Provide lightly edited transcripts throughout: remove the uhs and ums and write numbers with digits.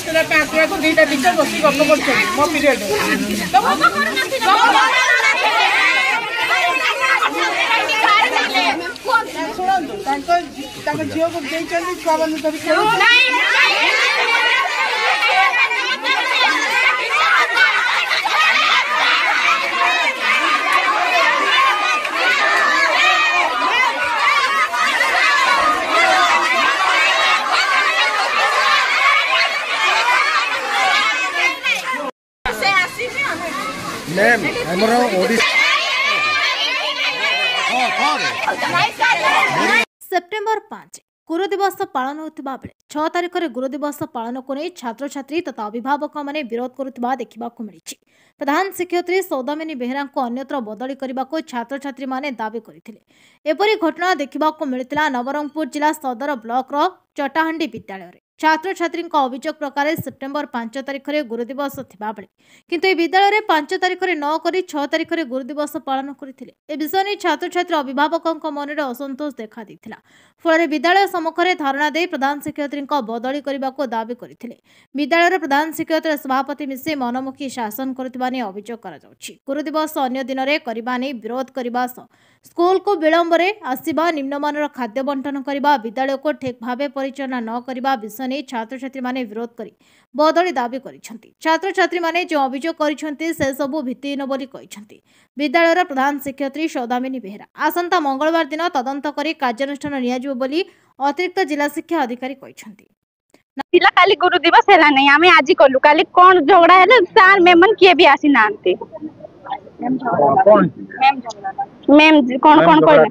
Class आसला को दुईटा टीचर बस गप कर मो पीरियड शुणु झील को छुआ मान मैम हमर सेप्टेम्बर 5 गुरु दिवस पालन होता बेले 6 तारिख में गुरु दिवस पालन को नहीं छात्र छात्री तथा अभिभावक मैंने विरोध करुवा देखा मिली। प्रधान शिक्षयित्री सौदामिनी बेहेरा को अन्यत्र बदली करने को छात्र छात्री माने दावी करते। एपरी घटना देखा मिलता नवरंगपुर जिला सदर ब्लॉक चटाहांडी विद्यालय। छात्र छात्री अभियोग प्रकार सेप्टेम्बर 5 तारिख में गुरु दिवस थिबा बेले किंतु विद्यालय में 5 तारिख में न करी 6 तारिख में गुरु दिवस पालन करथिले। ए विषय नहीं छात्र छात्री अभिभावक मन में असंतोष देखा देथिला। फल विद्यालय सम्मुखें धारणा दे प्रधान शिक्षयित्री बदली करने को दावी करथिले। विद्यालय प्रधान शिक्षयित्री सभापति मिसे मनमुखी शासन करुवा नहीं अभियोग करा जाउछि। गुरु दिवस अन्य दिन में करबा नहीं विरोध करने स्कूल को विलंब आसवा निम्नमान खाद्य बंटन करने विद्यालय को ठीक भाव परिचालना न करने विषय नहीं छात्र छात्री माने विरोध करी बदली दावी करिसेंती। छात्र छात्री माने जो अभियोग करिसेंती से सबु भित्तिहीन बोली कहिसेंती। विद्यालयर प्रधान शिक्षयित्री सौदामिनी बेहेरा आसंता मंगलवार दिन तदंत करी कार्यानुष्ठान नियाजिबो बोली अतिरिक्त जिला शिक्षा अधिकारी कहिसेंती। पिला काली गुरु दिवस हैला नहीं आमे आज कलु काली कोन झगड़ा हैले सार मेमन किए भी आसी नांते मैम कौन कौन कहले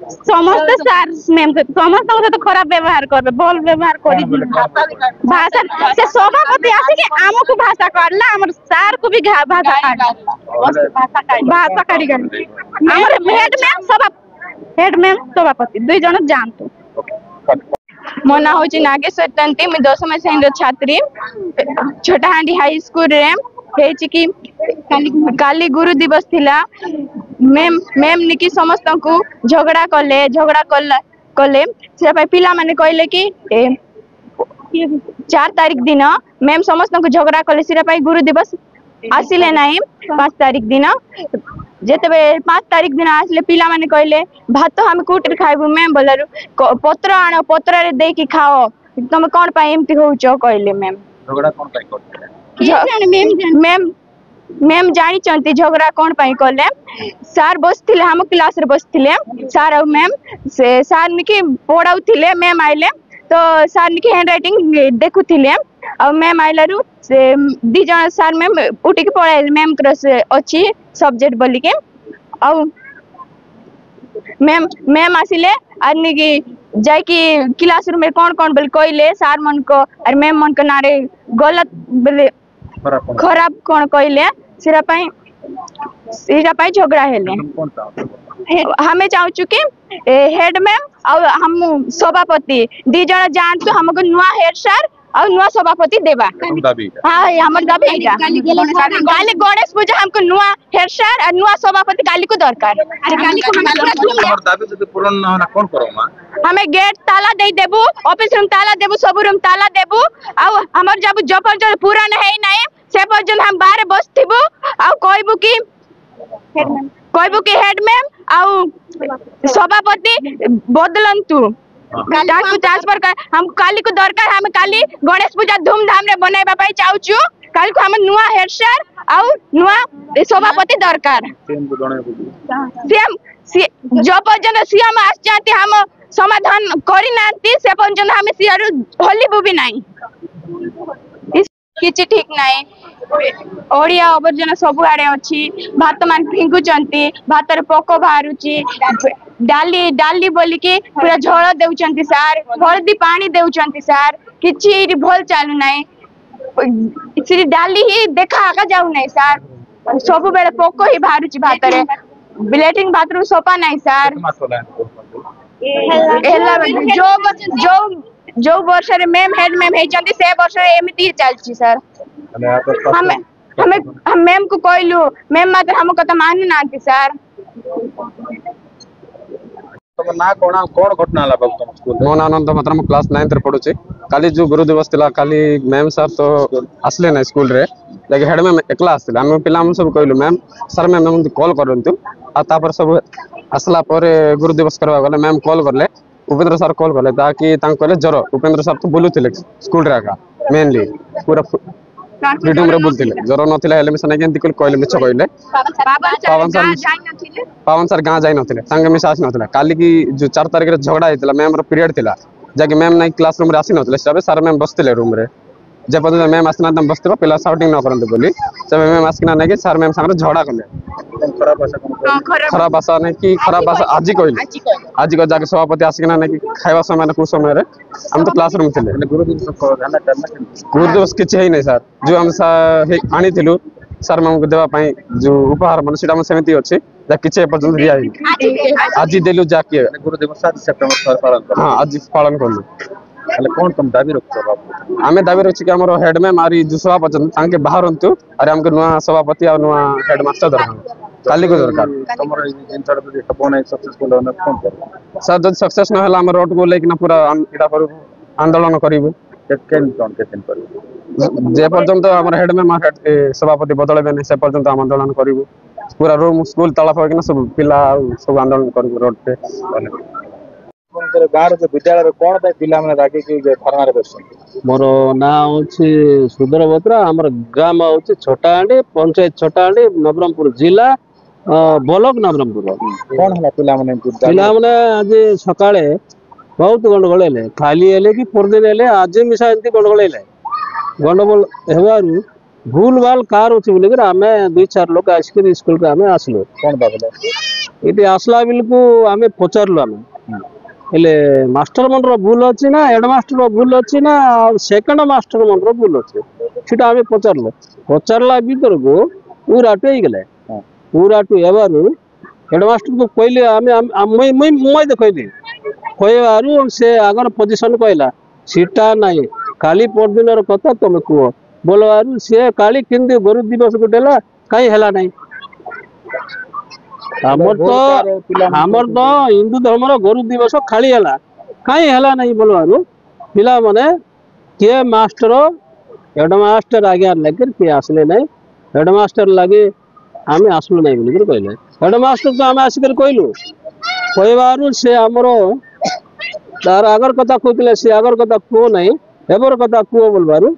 समस्त सार मैम समस्त तो खराब व्यवहार करबे भल व्यवहार करी भाषा से सभापति आसी के आमको भाषा काढला हमर सार को भी भाषा काढला भाषा काढी गन हमर हेड मैम सभापति दुई जन जानतो। मो ना होची नागेश्वर तंती मैं 10वीं श्रेणी छात्री छोटाहांडी हाई स्कूल रे हेची कि काली गुरु दिवस थिला। मैम निकी समस्त को झगड़ा कले से पिला माने कहले कि 4 तारिख दिन मैम समस्त को झगड़ा कले से गुरु दिवस आसिले नहीं 5 तारिख दिन जेते 5 तारिख दिन आसले पिला माने कहले भात हम कोटर खाइबु मैम बोलारु पत्र आनो पत्र रे दे कि खाओ तुम कोन पाई एमती होउचो कहले मैम झगड़ा कोन पाई करते मैम जानी चंती झगड़ा कौन पाई कले सार बसथिले हम क्लास रे बसथिले सार और मैम से सार निकी पढ़ाउथिले मैम आइले तो सार निकी हैंडराइटिंग देखुथिले और मैम आइलारु से दी जन सार मैम उठी के पढ़ाइले मैम क्रस अछि सब्जेक्ट बोली के और मैम आसिले आदमी की जाय कि क्लास रूम में कौन कौन बोल कहले सार मन को और मैम मन को नारे गलत बोले खराब कौन कहले सिरा पाई झगड़ा हेले हमें चाहूँ कि हेड मैम और हम सभापति दी जन जानतु हमको नुआ हेड सर और नुआ सभापति देबा हाँ हमर दाबी काली गणेश पूजा हमको नुआ हेड सर और नुआ सभापति काली को दरकार काली को हमर दाबी जदि पूर्ण न होना कोन करो मां हमें गेट ताला दे देबू ऑफिस रूम ताला देबू सब रूम ताला देबू और हमर जब पर्यंत पूरा नहीं नहीं से पर्यंत हम बाहर बसथिबू और कहबू कि हेड मैम और सभापति बदलंतु ट्रांसफर कर हम काली को दरकार हम काली गणेश पूजा धूमधाम रे बनाइबा पाई चाहूछु काली को हम नुआ हेड सर और नुआ सभापति दरकार सीएम जो पर्यंत सीएम आस जाती हम समाधान करी नांती से पर्यंत हम सियारु हलिबु भी नहीं किछि ठीक नहीं ओडिया अवर्जना सब आड़े अच्छी भात मान फिंगुचंती भात रे पोको बाहरुची डाली बोली कि पूरा झोल देउचंती सार हल्दी पानी देउचंती सार किछि भल चालू नाही इसी डाली ही देखा आका जाऊ नहीं सार सब बेले पोको ही बाहरुची भात रे लेट्रिन बाथरूम सोपा नहीं सार जो वर्ष रे मैम हेड मैम हेचंती से वर्ष रे एमिति चलची सर हम मैम को कहलु मैम मात्र हमको तो मान नांती सर। तुम ना कौन घटना हला बाबू तुम स्कूल मो ना आनंद मात्रा मो क्लास 9 रे पढुची काली जो गुरु दिवस थिला काली मैम सर तो आसले ना स्कूल रे लागे हेड मैम एकला आसले हम पिला हम सब कहलु मैम सर मैम हम कॉल करंतु आ तापर सब आसला पर गुरु दिवस करवा गले मैम कॉल करले उपेंद्र सर कॉल करले ताकि तांक कहले जरो उपेंद्र सर तो बोलुथिले स्कूल रे आका मेनली पूरा फ्रीडम रे बोलथिले जरो नथिला हेले मिसा नै केंति कहले मिछ कहले पावन सर गाँ जाई नथिले संगे मिसा आसी नथिला काली की जो 4 तारिख रे झगड़ा हेतिला मैम रो पीरियड थिला जाके मैम नै क्लास रूम रे आसी नथिले सबे सर मैम बसथिले रूम रे जे पद मैम आसना तम बसथिबो पिला शाउटिंग न करंते बोली सब मैम आसना नै कि सर मैम संगे झगड़ा करले खराब भाषा नै कि खराब भाषा आजि कहले आजि को जाके सभापति आसिकना नै कि खाइबा समय न कु समय रे हम तो क्लास रूम थिले गुरु दिवस को ध्यान करना गुरु दिवस किछि हे नै सर जो हम आनी थिलु सर मैम को देवा पई जो उपहार मन सेटा हम समिति अछि जा किछि पर्यंत दिया है आज देलु जाके गुरु दिवस 7 सितंबर पर पालन कर हां आज पालन करलु એટલે કોણ તમ દાબી રખછો બાપુ आमे दाबी रखछि कि हमर हेड मैम आरी जो सभापति तांके बाहरंतु अरे हमके नुआ सभापति और नुआ हेड मास्टर दरकार काली को दरकार ତମର ଜିନିଷଟା ଯଦି ହେବ ନାହିଁ ସକ୍ସେସଫୁଲ ହେଲେ କଣ କରିବ सर जब सक्सेस न होला हम रोड को लेकिन पूरा इडा पर आंदोलन करिवु କେନ୍ କଣ କେନ୍ କରିବ जे पर्यंत हमर हेड मैम हेड सभापति बदलबे नै से पर्यंत हम आंदोलन करिवु पूरा रूम स्कूल तला पकिना सब पिला सब आंदोलन करिवु रोड पे गाँव जो विद्यालय कौन पिला मैंने रागी की धरना कर मोर ना हूँ सुधर बत्रा आम ग्राम हूँ छोटाहांडी पंचायत छोटाहांडी नवरंगपुर जिला ब्लॉक नवरंगपुर कौन है पिला मैंने आज सकाळे बहुत गंडगोल है खाली है कि परदिन है आज मिसा एमती गंडगोल है गंडगोल हेबारु भूल भाल कार अच्छी बोलिक आम 2-4 लोग आसिक स्कूल को आम आसलु कौन बाबा ये आसला बेलू आम पचारू आम हेले मास्टर मन भूल अच्छी ना हेडमास्टर भूल अच्छी ना सेकेंड मास्टर मन भूल अच्छे सीटा आम पचारू पचारा भीतर को पूराटू हो गले पूराटू हेबारु हेडमास्टर को कहले मुई देखली कहबारू से आगर पोजिशन कहला सीटा नहीं काली परदिन कथा तुम कह बोलबारू सी काली किंतु गुरु दिवस को देला कहीं है नहीं हमर तो हिंदू धर्म गुरु दिवस खाली है कहीं है नहीं बोलबारू पिला माने किए मास्टर हेडमास्टर आगे लगे किए आसले नहीं हेडमास्टर लगे आम आसलु नहीं बोलिक कहले हेडमास्टर तो आम आसिक कहलु कहबारू से आमर तार आगर कथा कहते सी आगर कथा कह नहीं एबर कथा कह बोलबारू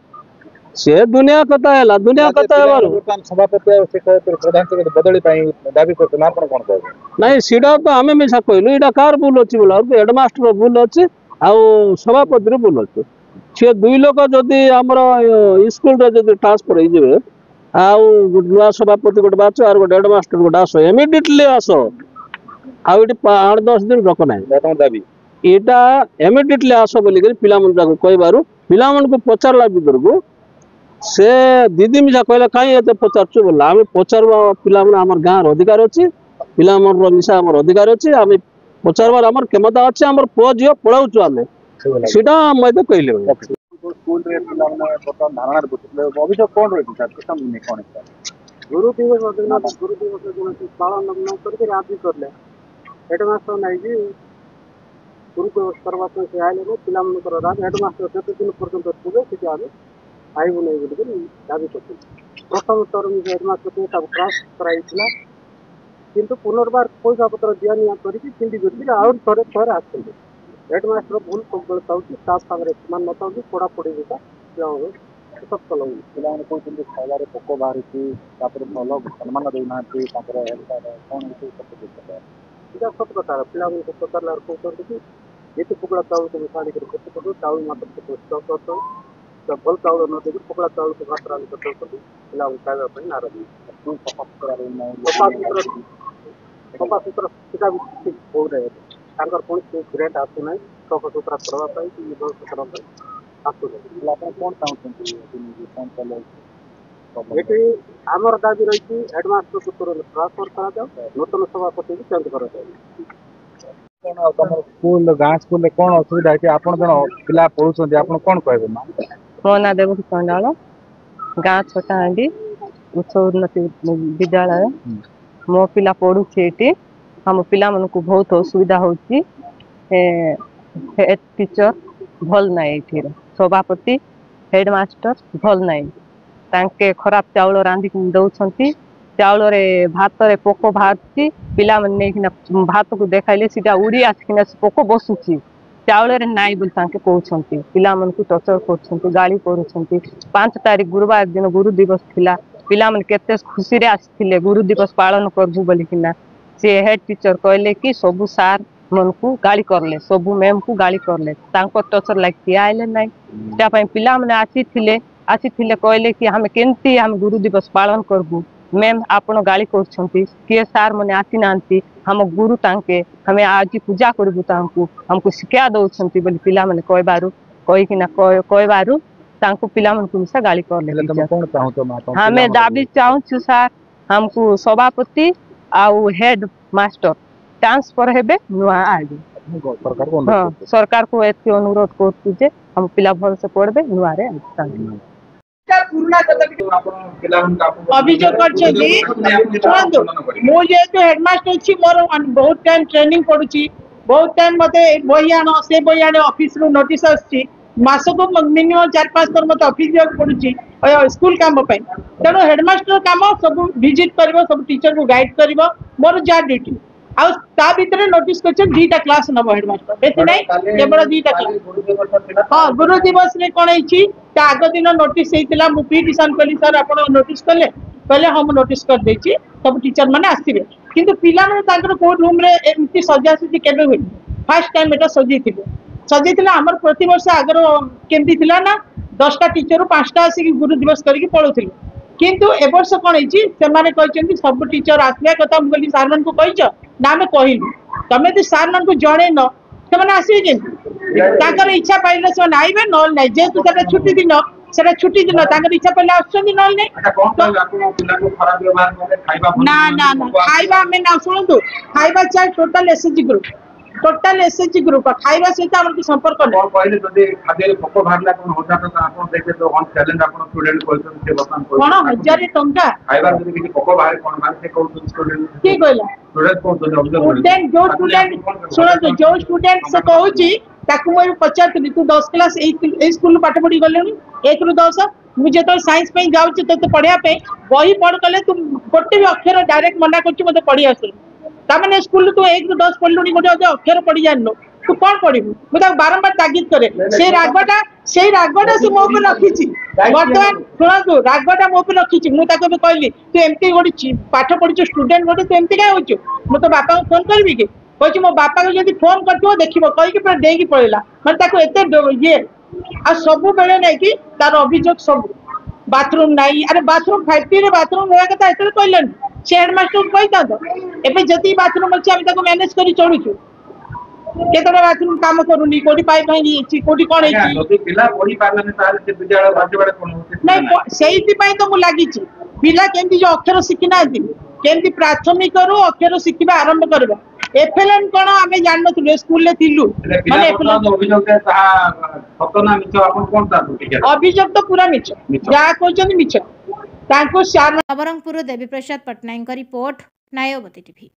से दुनिया कथा है दुनिया कथा है सभापति प्रधान बदली दाबी करते ना कौन कह नहीं सीटा तो आम मिसा कहलु यहाँ कार भूल अच्छी बोला हेडमास्टर भूल अच्छी आउ सभापति भूल अच्छे सी 2 लोग जदि आमर स्कूल ट्रांसफर हो आउ नुआ सभापति गोटे बाच और गोटे हेडमास्टर गोटे आस इमिडिएटली आस आउ 8-10 दिन रख ना दाबी यहाँ इमिडिएटली आस बोलिक पिला कहबारू पिला को पचारा भीतर को से दीदी मिसा कहला कहीं एत पचारचु बोला आम पचार पिला आम गाँव अधिकार अच्छी पिला मिसा आम अधिकार अच्छी आम पचारबार आम क्षमता अच्छे आम पुओ झील पढ़ाऊँ आम सीटा मत कहले स्कूल रे पिला माने बर्तमान धारणा रे अभिषेक कौन रही सर किसम नहीं कौन है गुरु दिवस पालन न करके आज करले हेडमास्टर नहीं जी गुरु दिवस करवा से आइले पिला मन कर रात हेडमास्टर जते दिन पर्यंत पूरे से आगे आइबो नहीं बोल दाबी करते प्रथम स्तर में हेडमास्टर को सब क्रॉस कराइला किंतु पुनर्बार पैसा पत्र दिया नहीं करके चिंती करके और थोड़े थोड़े आते हेडमास्टर भूल सब ताउची स्टाफ सागरे मान नताउची पढ़ा पड़ी बेटा पिलाओ सब चलो पिला ने कोई चिंती खाइला रे पोको बाहर की तापर भलो सम्मान देना थी तापर कौन है सब कुछ इदा सब कथा पिला को पत्रला को करके ये टुकड़ा चावल को साड़ी कर को चावल मात्र को स्टॉक करतो तो बल चावल न दे टुकड़ा चावल को मात्र आलू करतो पिला को खाइबा पई नाराज तू पपा करा रे नहीं पपा सूत्र सीधा भी हो रहे तांकर कोन से ग्रेड आसु नहीं पपा सूत्र करवा पाई कि ये बहुत करवा पाई आसु नहीं आपण कोन चाहते हैं कौन चले एटी आमर दाबी रही हेडमास्टर को तुरंत ट्रांसफर करा जाओ नूतन सभापति भी चेंज करा जाओ तमर स्कूल गाँ स्कूल में कौन असुविधा है आप पिला पढ़ुं आप कौन कहे मो ना देवकी चंडाल गाँ छोटाहांडी उच्च उन्नति विद्यालय मो पिला पढ़ुचे ये हम पिला मन को बहुत असुविधा होची हेड टीचर भल नाई एठी सभापति हेडमास्टर भल नाई तांके खराब चाउल रांधि दउछंती चाउल रे भात रे पोक बाहरची पिला मन नै किना भात को देखाइले सीधा उड़ी आसिकिना पोक बसुची चाउल रे नाई बोल तांके कहउछंती पिला मन को टॉर्चर करछंती गाली करूछंती 5 तारीख गुरुवार दिन गुरु दिवस थिला पिला मन केते खुशी रे आसिथिले गुरु दिवस पालन करबु बोली किना से हेड टीचर कहले कि सबु सार मन को गाली करले सबु मैम को गाली करले तांको टॉर्चर लाग आइले नाई त्या पई पिला मन आसिथिले कहले कि हम केंती हम गुरु दिवस पालन करबु मैम आपण गाली करछंती के सार मने आसी नांती हम गुरु तांके हमें आज पूजा करबु तांको हमको शिक्षा दउछंती बोली पिला माने कहबारु कहि कि ना कहबारु तांको पिला मन को मिसा गाली करले तुम कोन चाहू तो मा हमें दाबी चाहू छु सर हमको सभापति आउ हेड मास्टर ट्रांसफर हेबे नुआ आगे सरकार को हां सरकार को एते अनुरोध करतु जे हम पिला भल से पढ़बे नुआ रे अभियोग कर मु जेहेतु हेडमास्टर छी मोर बहुत टाइम ट्रेनिंग पड़ुची बहुत टाइम मते बही आण से बही आण ऑफिस रु नोटिस आछि मासको मिनिमम 4-5 थर मते ऑफिस जाक पड़ुची स्कूल काम पई तेनो हेडमास्टर काम सब विजिट करबो सब टीचर को गाइड करबो मोर जा ड्यूटी आ ता भीतर नोटिस करछ 2टा क्लास नबो हेडमास्टर बेसी नै केवल 2टा क्लास हां गुरु दिवस रे कोन हिची ता आग दिन नोटिस हेतिला मु पिटिशन कली सर आपण नोटिस करले पहले हम नोटिस कर देछि सब टीचर माने आसीबे किंतु पिला माने ताकर को रूम रे एमती सजा सजी केबे होई फर्स्ट टाइम एटा सजीतिला हमर प्रति वर्ष आगर केमती थिला ना 10टा टीचर 5टा आसी गुरु दिवस करी पळोथिलु किंतु ए वर्ष कोन हिची से माने कहचंती सब टीचर आसले कथा हम गली सार मन को कहिछ ना मैं कहिलु तमे तो सार मन को जणे न से माने आसी जे ताकर इच्छा पाइले से आइबे नल नै जे तू सेटा छुट्टी दिन सेटा छुट्टी दिन ताकर इच्छा पहिले आछन नल नै अच्छा कोन तो आपन पिला को खराब व्यवहार करे खाइबा ना ना ना खाइबा में ना सुनतु खाइबा चाहे टोटल एसएचजी ग्रुप खाइबा सहित हमर की संपर्क नै पहिले जदि खाद्य पोक बाहरला कोन होता तो आपन देखबे तो ऑन चैलेंज आपन स्टूडेंट कहते से बतन कोन 1000 टंका खाइबा जदि किछि पोक बाहर कोन माने से कहू स्टूडेंट की कहला स्टूडेंट को स्टूडेंट जो स्टूडेंट सुनो तो जो स्टूडेंट से कहूची ताकू मैं पचारती तू 10 क्लास ए स्कूल पाठ पढ़ी गलेनी 1 रु 10 मु जेतो साइंस पे जाउची तो पढ़िया पे वही पढ़ कले तू गोटे भी अक्षर डायरेक्ट मना करची मते पढ़ी आसे ता माने स्कूल तू 1 रु 10 पढ़लुनी गोटे अक्षर पढ़ी जाननो तू कौन पढ़िबू मु ता बारंबार तागिद करे से रागटा से मो पे रखीची वर्तमान सुना तू रागटा मो पे रखीची मु ताके कहली तू एमती गोटी पाठ पढ़ी स्टूडेंट गोटे तू एमती काय होचू मु तो बापा को फोन करबी के कहछि मो बापा को जदी फोन करतो देखिबो कहि के पूरा देगी पळेला माने ताको एते ये आ सब बेले नै कि तार अभियोग सब बाथरूम नाही अरे बाथरूम 5T रे बाथरूम होया कथा एते कहलन से हेडमास्टर को कहता तो एबे जति बाथरूम अछि हम ताको मैनेज करी चलुछु केतरा बाथरूम काम करूनी कोडी पाइप भाई अछि कोडी कोन अछि जति पिला पढी पारले ताले से विद्यालय बाजबाडे कोन होते नै सेहिति पई तो मु लागि छि पिला केंती जो अक्षर शिखिना दी केंती प्राथमिक रो अक्षर शिखिबा आरंभ करबा एफएलएन कोन हमें जान नथु स्कूल ले थिलु माने एफएलएन अभियोग ता सतना मिछ आपन कोन ता ठीक अभियोग तो पूरा मिछ जा कहछन मिछ ताको सार नवरंगपुर देवी प्रसाद पटनायक रिपोर्ट नायवती टीवी।